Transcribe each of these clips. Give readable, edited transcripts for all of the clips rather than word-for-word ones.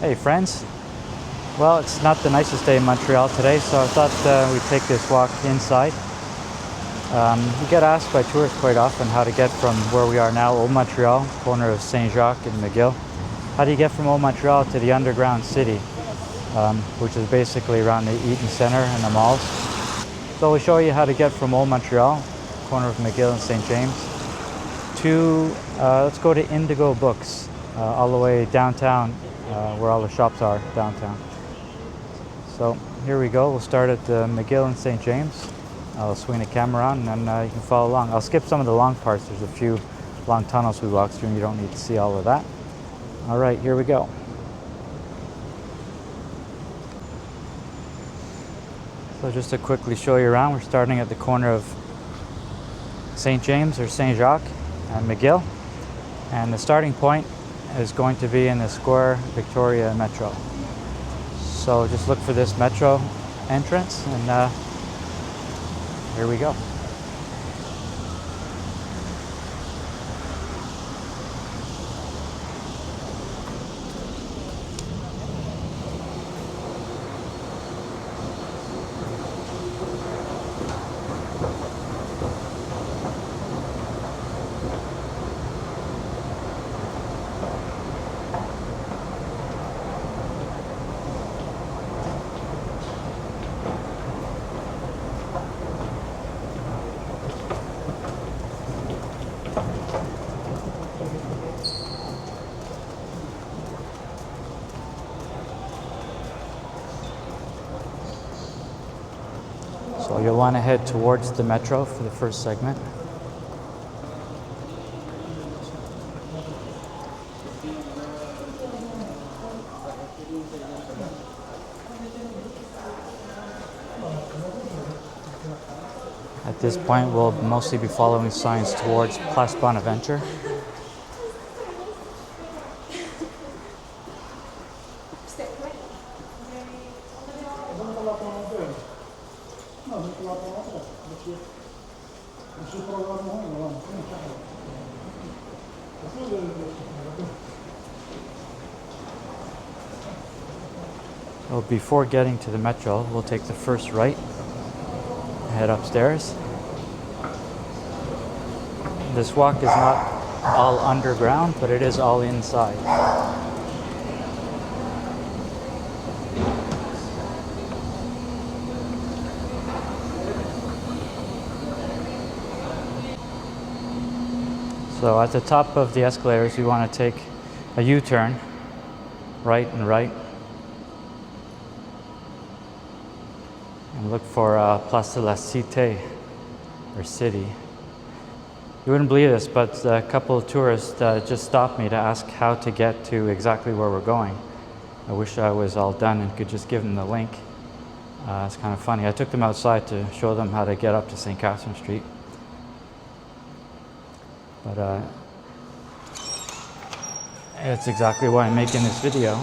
Hey friends, well it's not the nicest day in Montreal today, so I thought we'd take this walk inside. We get asked by tourists quite often how to get from where we are now, Old Montreal, corner of Saint Jacques and McGill. How do you get from Old Montreal to the underground city, which is basically around the Eaton Center and the malls. So we'll show you how to get from Old Montreal, corner of McGill and St. James, to, let's go to Indigo Books, all the way downtown, where all the shops are downtown. So here we go. We'll start at McGill and St. James. I'll swing the camera on and then you can follow along. I'll skip some of the long parts. There's a few long tunnels we walked through and you don't need to see all of that. All right, here we go. So just to quickly show you around, we're starting at the corner of St. James or Saint Jacques and McGill. And the starting point is going to be in the Square Victoria Metro. So just look for this metro entrance and here we go. So you'll want to head towards the metro for the first segment. At this point, we'll mostly be following signs towards Place Bonaventure. So before getting to the metro, we'll take the first right, head upstairs. This walk is not all underground, but it is all inside. So at the top of the escalators, you want to take a U-turn, right and right. And look for Place de la Cité, or City. You wouldn't believe this, but a couple of tourists just stopped me to ask how to get to exactly where we're going. I wish I was all done and could just give them the link. It's kind of funny. I took them outside to show them how to get up to St. Catherine Street. But that's exactly why I'm making this video.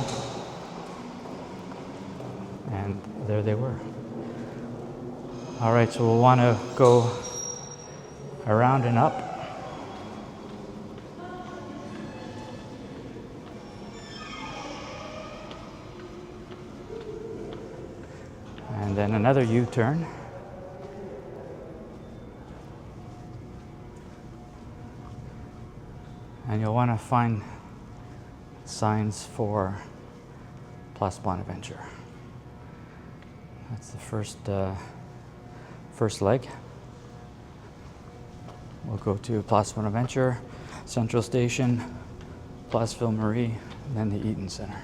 And there they were. All right, so we'll want to go around and up. And then another U-turn. And you'll want to find signs for Place Bonaventure. That's the first leg. We'll go to Place Bonaventure, Central Station, Place Ville-Marie, and then the Eaton Center.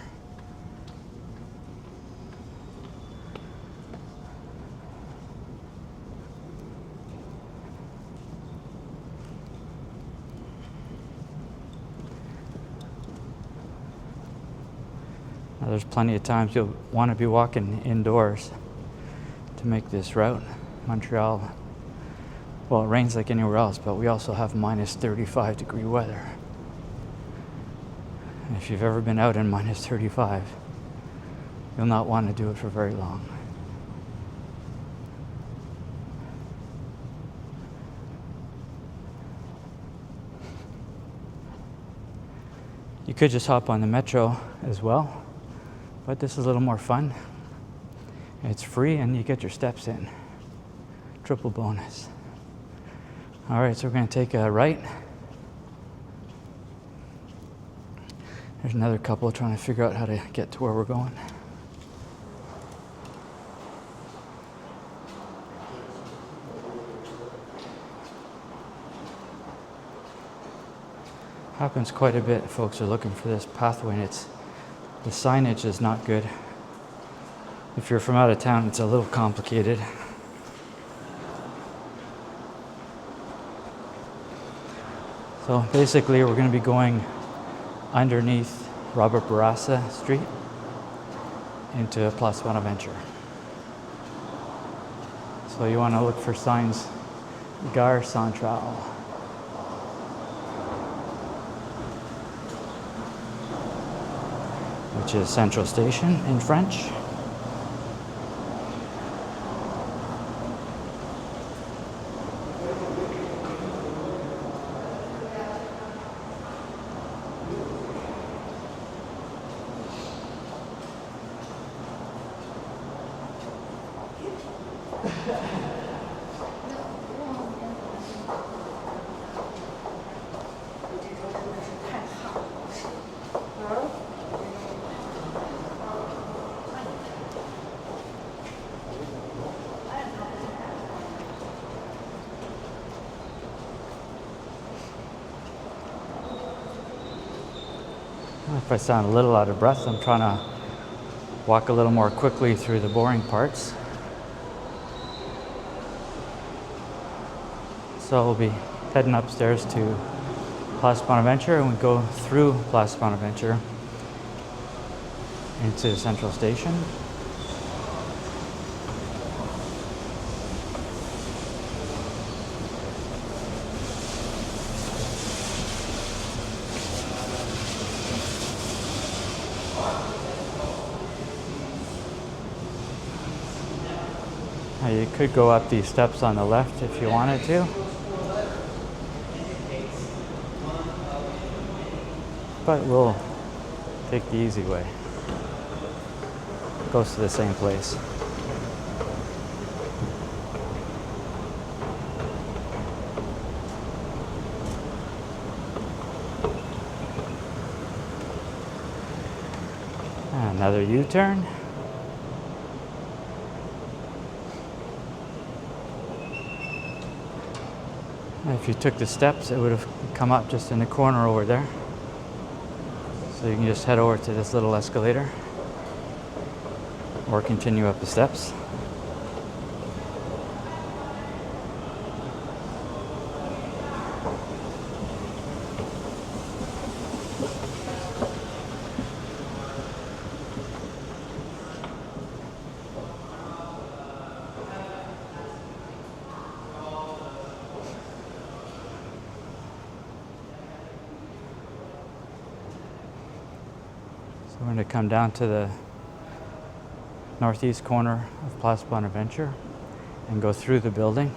Now, there's plenty of times you'll want to be walking indoors to make this route. Montreal, well, it rains like anywhere else, but we also have minus 35 degree weather. And if you've ever been out in minus 35, you'll not want to do it for very long. You could just hop on the metro as well. But this is a little more fun. It's free and you get your steps in. Triple bonus. All right, so we're going to take a right. There's another couple trying to figure out how to get to where we're going. Happens quite a bit. Folks are looking for this pathway, and the signage is not good. If you're from out of town, it's a little complicated. So basically, we're going to be going underneath Robert Bourassa Street into Place Bonaventure. So you want to look for signs, Gare Centrale. Which is Central Station in French. If I sound a little out of breath, I'm trying to walk a little more quickly through the boring parts. So we'll be heading upstairs to Place Bonaventure, and we go through Place Bonaventure into Central Station. You could go up these steps on the left if you wanted to. But we'll take the easy way. Goes to the same place. Another U-turn. If you took the steps, it would have come up just in the corner over there. So you can just head over to this little escalator or continue up the steps. We're going to come down to the northeast corner of Place Bonaventure and go through the building.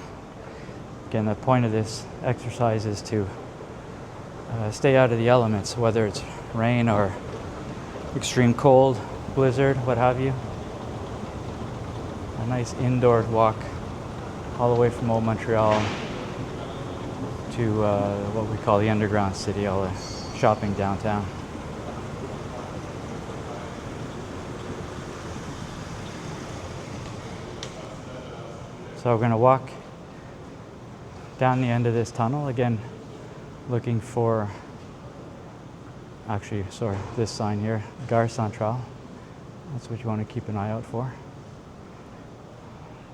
Again, the point of this exercise is to stay out of the elements, whether it's rain or extreme cold, blizzard, what have you. A nice indoor walk all the way from Old Montreal to what we call the underground city, all the shopping downtown. So we're going to walk down the end of this tunnel, again looking for, this sign here, Gare Centrale. That's what you want to keep an eye out for.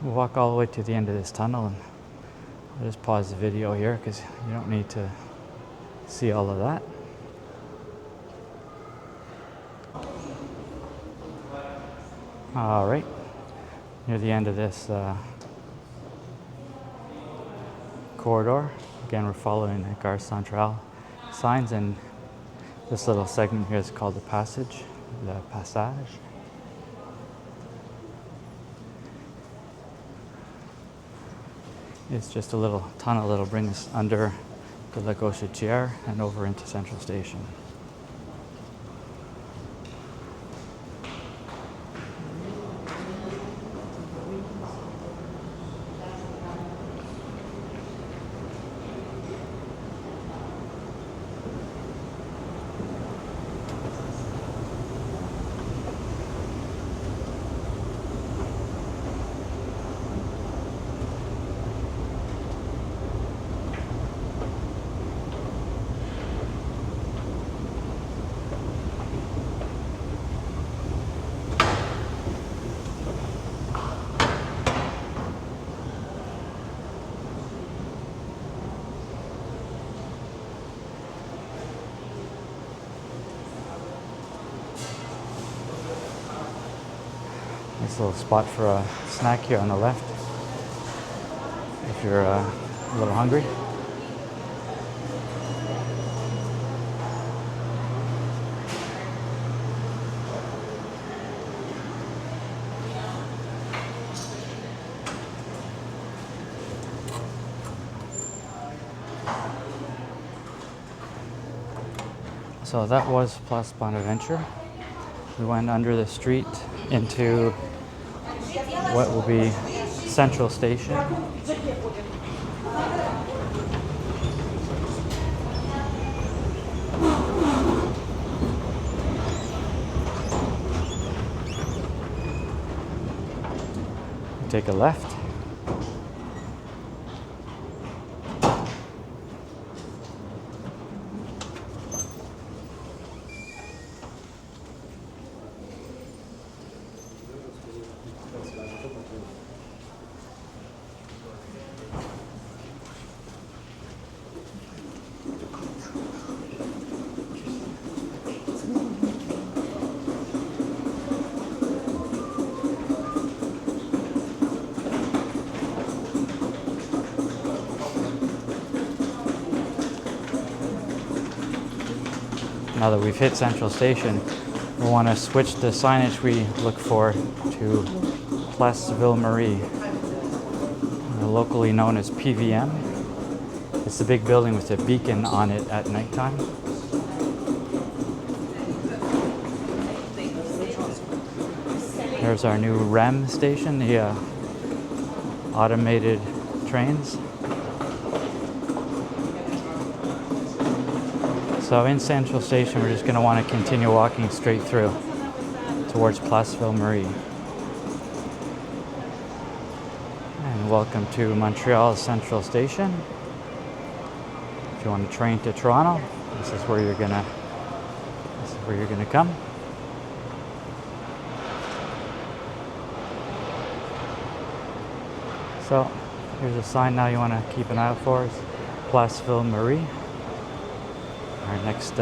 We'll walk all the way to the end of this tunnel, and I'll just pause the video here because you don't need to see all of that. All right, near the end of this corridor. Again, we're following the Gare Centrale signs, and this little segment here is called the passage, the passage. It's just a little tunnel that'll bring us under the La Gauchetière and over into Central Station. Nice little spot for a snack here on the left if you're a little hungry. So that was Place Bonaventure. We went under the street into what will be Central Station. Take a left. Now that we've hit Central Station, we'll want to switch the signage we look for to Place Ville Marie, locally known as PVM. It's the big building with a beacon on it at nighttime. There's our new REM station, the automated trains. So in Central Station, we're just going to want to continue walking straight through towards Place Ville Marie. And welcome to Montreal Central Station. If you want to train to Toronto, this is where you're gonna come. So here's a sign now you want to keep an eye out for. It's Place Ville Marie. Our next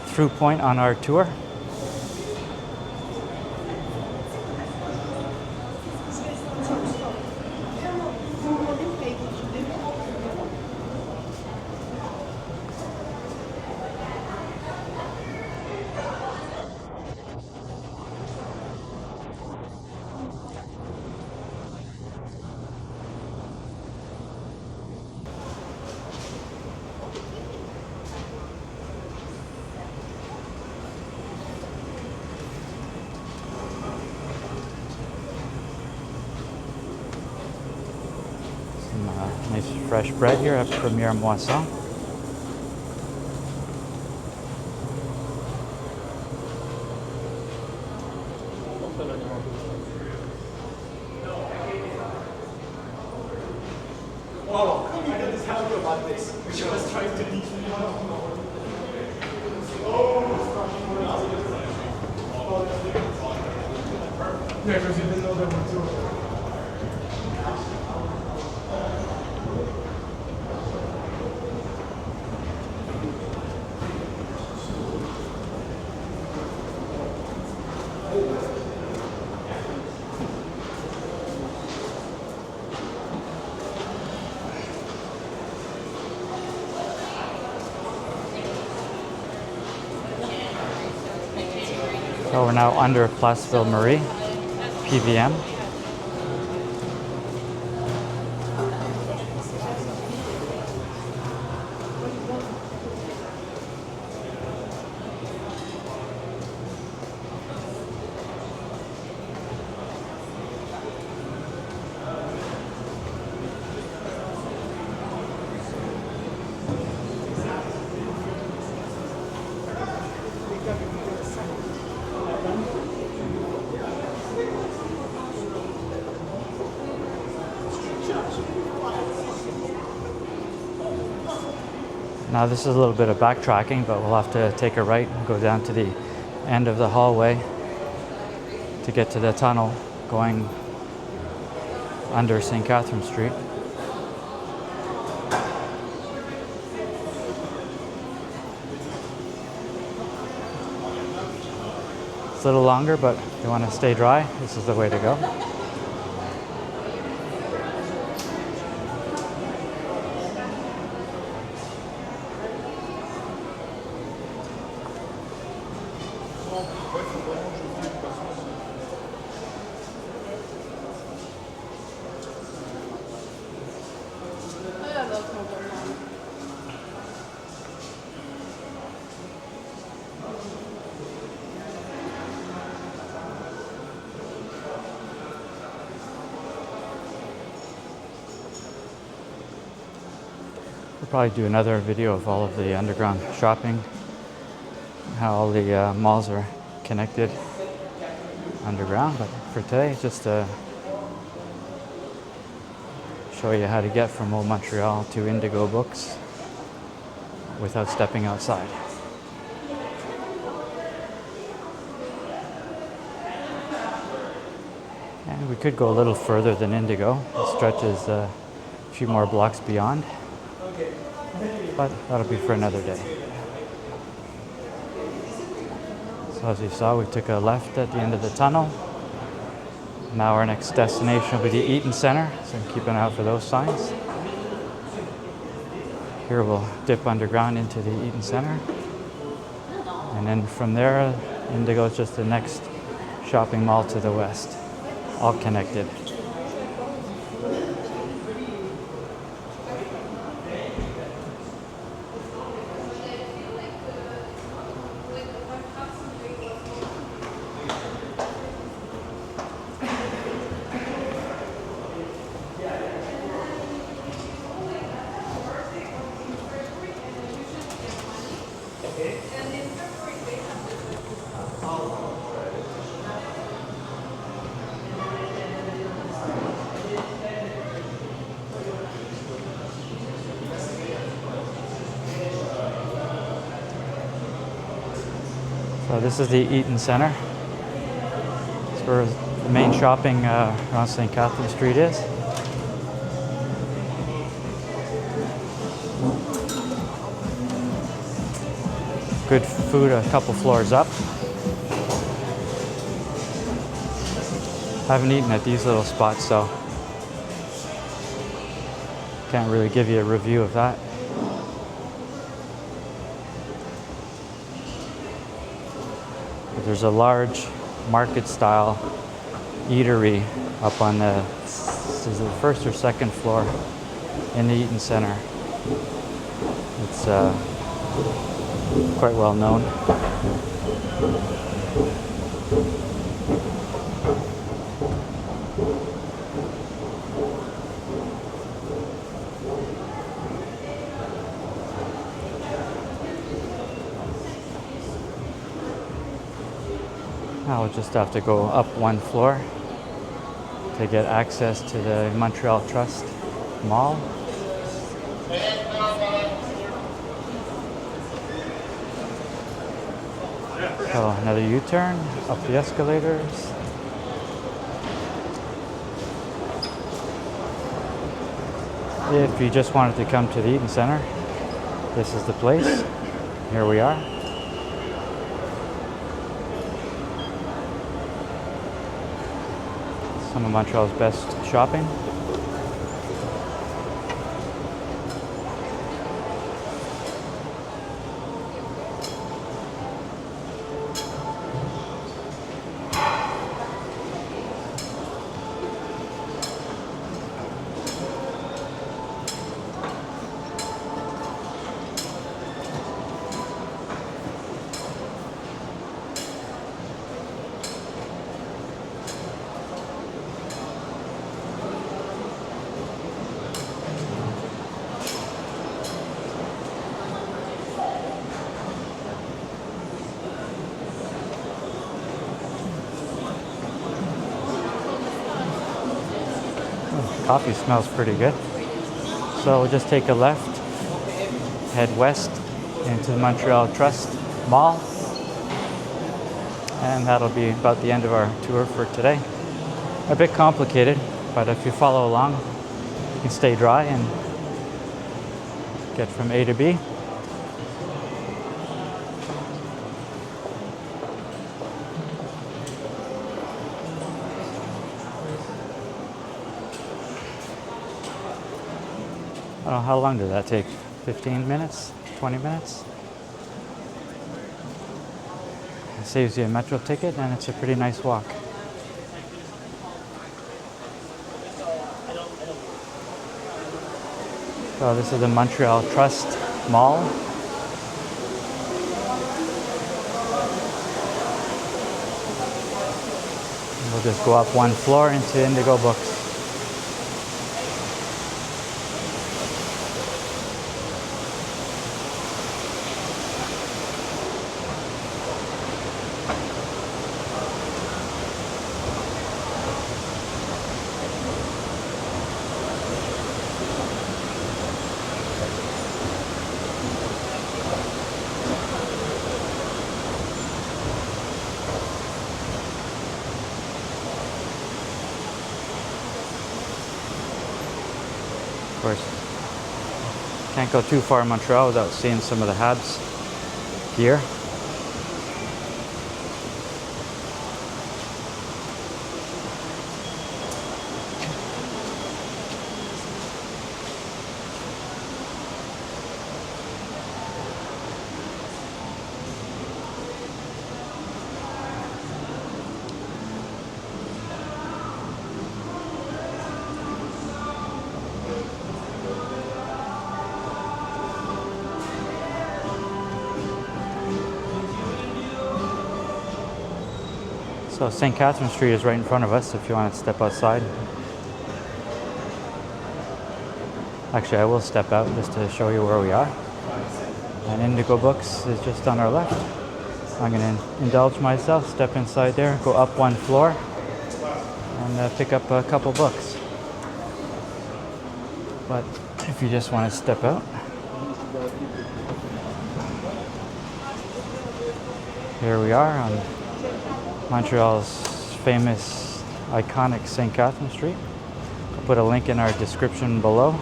through point on our tour. Nice fresh bread here at Première Moisson. Wow, I got this how about this, which I was trying to teach me. Yeah, because you didn't know there were two of them. So we're now under Place Ville Marie, PVM. Now this is a little bit of backtracking, but we'll have to take a right and go down to the end of the hallway to get to the tunnel going under St. Catherine Street. a little longer, but if you want to stay dry, this is the way to go. We'll probably do another video of all of the underground shopping, how all the malls are connected underground. But for today, just to show you how to get from Old Montreal to Indigo Books without stepping outside. And we could go a little further than Indigo. It stretches a few more blocks beyond. But that'll be for another day. So as you saw, we took a left at the end of the tunnel. Now our next destination will be the Eaton Center, so keep an eye out for those signs. Here we'll dip underground into the Eaton Center. And then from there, Indigo is just the next shopping mall to the west, all connected. So this is the Eaton Center. It's where the main shopping around St. Catherine Street is. Good food a couple floors up. I haven't eaten at these little spots, so can't really give you a review of that. But there's a large market-style eatery up on this is the first or second floor in the Eaton Center. It's quite well known. Now we'll just have to go up one floor to get access to the Montreal Trust Mall. So another U-turn, up the escalators. If you just wanted to come to the Eaton Center, this is the place. Here we are. Some of Montreal's best shopping. Coffee smells pretty good. So we'll just take a left, head west into the Montreal Trust Mall. And that'll be about the end of our tour for today. A bit complicated, but if you follow along, you can stay dry and get from A to B. I don't know, how long did that take? 15 minutes? 20 minutes? It saves you a metro ticket and it's a pretty nice walk. So this is the Montreal Trust Mall. We'll just go up one floor into Indigo Books. Of course, can't go too far in Montreal without seeing some of the Habs gear. So St. Catherine Street is right in front of us if you want to step outside. Actually, I will step out just to show you where we are. And Indigo Books is just on our left. I'm going to indulge myself, step inside there, go up one floor, and pick up a couple books. But if you just want to step out, here we are on Montreal's famous, iconic St. Catherine Street. I'll put a link in our description below.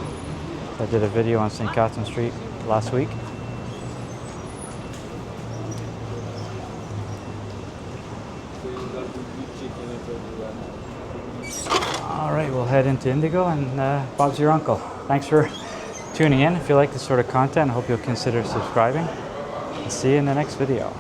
I did a video on St. Catherine Street last week. All right, we'll head into Indigo, and Bob's your uncle. Thanks for tuning in. If you like this sort of content, I hope you'll consider subscribing. I'll see you in the next video.